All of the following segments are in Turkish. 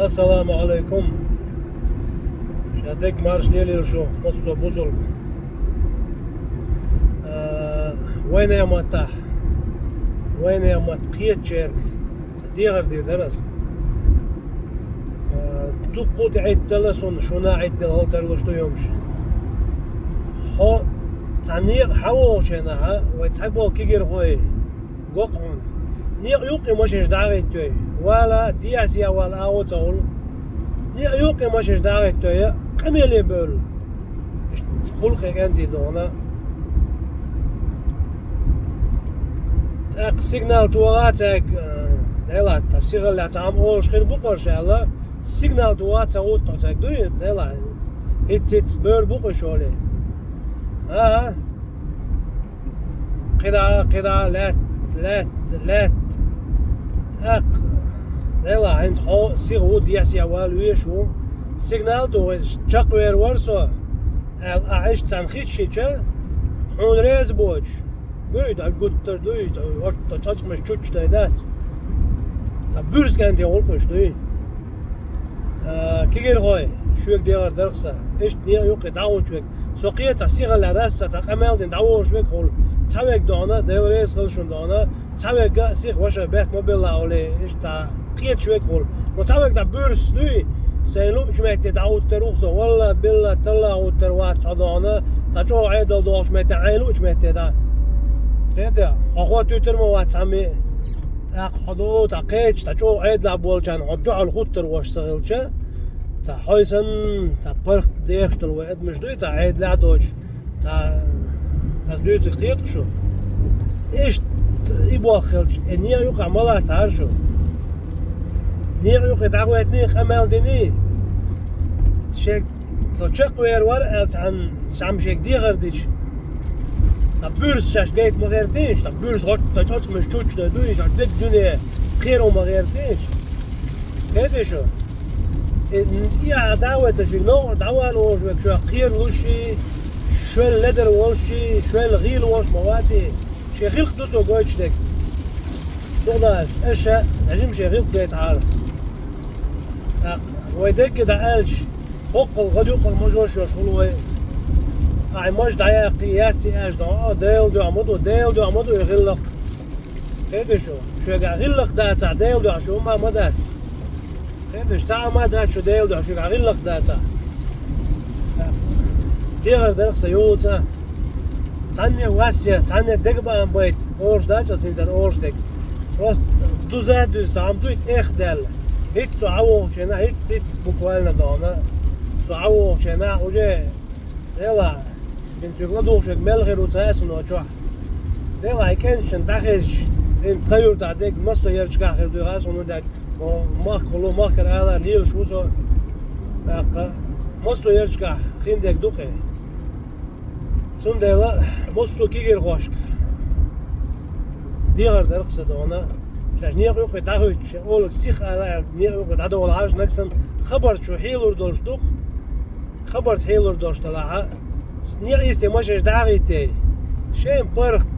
Assalamu alaikum. Şadek marş leyli şu musto buzul. Wayne ya matah. Wayne ya mat qiyet şerk. Diğer deras. Duqut aiddala son şuna aiddala oltarlaştı yomş. Ha taniyek hawo şena ha ve taybol kigir qoy. Goqun. Niye yok ki maşış davet diyor. Valla diyas ya valla avutol. Niye yok ki maşış davet diyor. Kameli böl. Hulk enti de ona. Tak signal tuğatak. Nela ta signal tam ol şkir bu qarşala. Signal tuğatak o tutak diyor. Nela. It böl bu qşole. Ha. Qida lat اق دلا عند حو سيغو دياسي اول ويشو سيجنال تو تشقوير ورسو اعيش تنخيط شيچا حون ريز بوج دويد اگوتر دويد orta taçmış çuç daydat ta bürsken diye olmuş doy kiger hoy şuyek diğer dersa hiç niye yok davuç vek soqiyeta sigalar rasta ta qameldin davuç vek hol tavek dona devres qilishun dona tavek ga six washa bek mobila ole işte qiyet şuyek hol o tavek da bürs doy seylu hükümette davutlar uqsa valla billa talla uqtar wa tadona ta jo aydal doğuş mete aylu hükümette da Hede, أخوات يترموا واتعمي تأخذوا تقيج تجو عيد لعبول كان عدوا على الخطر واشتغلشة تحيسن تبرخ ديختل وعد مش دوي تعيد لعدوش تا بس دوي تختيط شو إيش يبغى خلش النية يوقع ملا تعرشوا نية يوقع تعويت نية خمال دني شيك تشق ويروار عن سام شيك دي غرديش Ta bürs şaş gayet mağerdiş, ta bürs hatta çatmış çuçda duy, ta dik düne khir o mağerdiş. Kaydı şu. Ya davet şu no daval o şu khir وشي شو اللدر وشي شو الغيل وش مواتي شغيل خدته قويتشدك. تقدر ايش نجم شغيل قيت عارف. ويدك ده قالش حق غد يقل مجوش شغل Ay maj daya qiyati ajda deel do amado yghilq qeydisho shoga ghilq data deel do sho ma madat qeydish ta ma dat sho deel do shoga ghilq data diğer derse yolta tanne wasya tanne degba bayt orjda çasinten orjdek rost duza sam duit ekhdel hit so awo chena hit bukvalna dona so awo chena uje dela Çünkü doğuşak melgir utasın o çok. Delay kenşin tahiş in tayur tadek masto yer çıkar diyoruz onu da o makulu makar ala lil şu so bak masto yer çıkar hindek duke. Sondela masto kiger hoşk. Diğer derse de ona niye yok ve tahiş ol sih ala niye yok da ol ağaç naksan haber şu hilur doştuk. Haber hilur doştala Niye istemaješ daviti? Šeim parht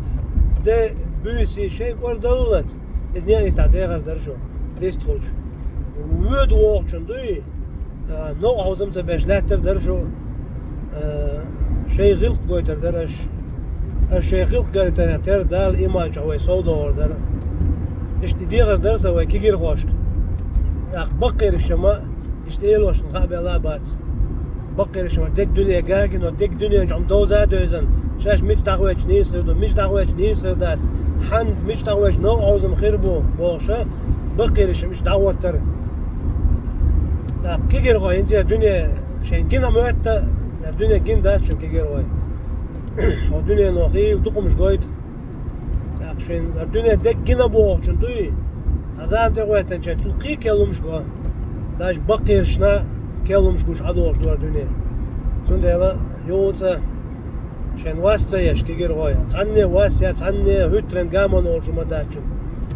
de büsi, šeim kordalat. Ez niye istadegar držo. Distolç. Vöd oğçun duy. No ağzımsa beşlettir držo. Şey gılk goytar deraş. Şey gılk garitaneter dal imaj ve soda order. İşte diğer derse ve kigir hoşk. Yak bakir şama işte eloşun qabela bat. بقي شو ديك دنيا جاكن وديك دنيا جم دوزة دوزن شاش مش تقويش نيس غير مش تقويش نيس غير دات حن مش تقويش نو عاوزم خير بو بوشة بقي مش دعوة تر دا كيجر غاي انت الدنيا شين جينا موت الدنيا جين دات شو كيجر غاي الدنيا نوخي ودقو مش قايد دا شين الدنيا ديك جينا بو شن دوي تزام تقوي تنشن تلقي كلو مش قا داش بقي شنا Kelum şkuş adoş duvar dünya. Sondela yolca şen vasya yaş kiger goya. Tanne vasya tanne hütren gamon olşuma daçım.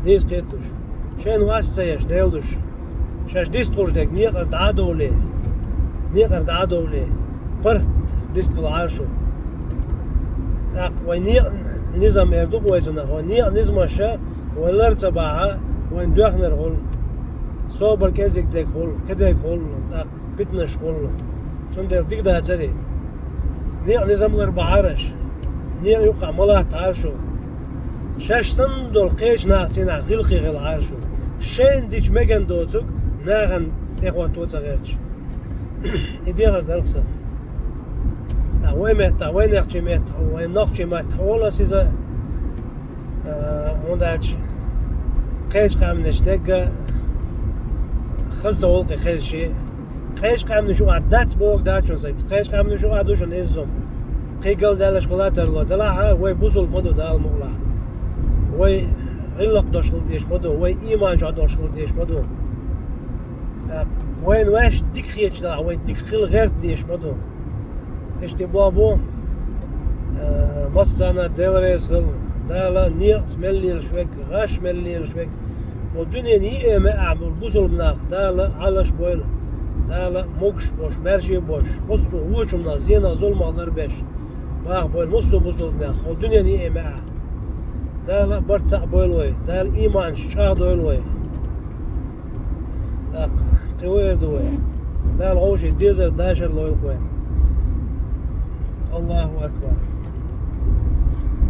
Dis ketuş. Şen vasya yaş delduş. Şaş distruş dek niye da dole. Niye da dole. Pırt distru arşu. Tak ve niye nizam erduk ve zuna. Ve niye nizmaşa ve lertsa baha ve duhner hol. صوبر كيزك ديك هول كديك هول داق بتنش هول شون ديل ديك ده تري نيق نظام غير بعرش نيق يقع ملا تعرشو شاش صندل قيش ناعتين غلقي غل عرشو شين ديش مجن دوتك ناغن تقوى توتا غيرش إدي غير درقسا وين يحكي مات وين نحكي مات ولا سيزا ونداش قيش قامنش دقة خزة ولقي خيز شيء قيش قامن شو عدات بوق داتشون زيت قيش قامن شو عدوشون إزم قي قل دال شغلات الله دلها وي بوزل مدو دال مغلا وي غلق داشل ديش مدو وي إيمان جا داشل ديش مدو وين واش ديك خيتش دا وي ديك خيل غير ديش مدو إيش تبابو مصانا ديلريس غل دالا نيرت مليل شوك غاش مليل شوك والدنيا ني ما أعمل بوزل مناخ دالا علش بويل دالا موكش بوش مرجي بوش مصو وجمنا زينا ظلم على بيش باغ بويل مصو بوزل مناخ والدنيا ني ما دالا برتع بويل وي دال إيمان شاد بويل وي داق قوير دوي دال غوشي ديزر داشر لويل كوين الله أكبر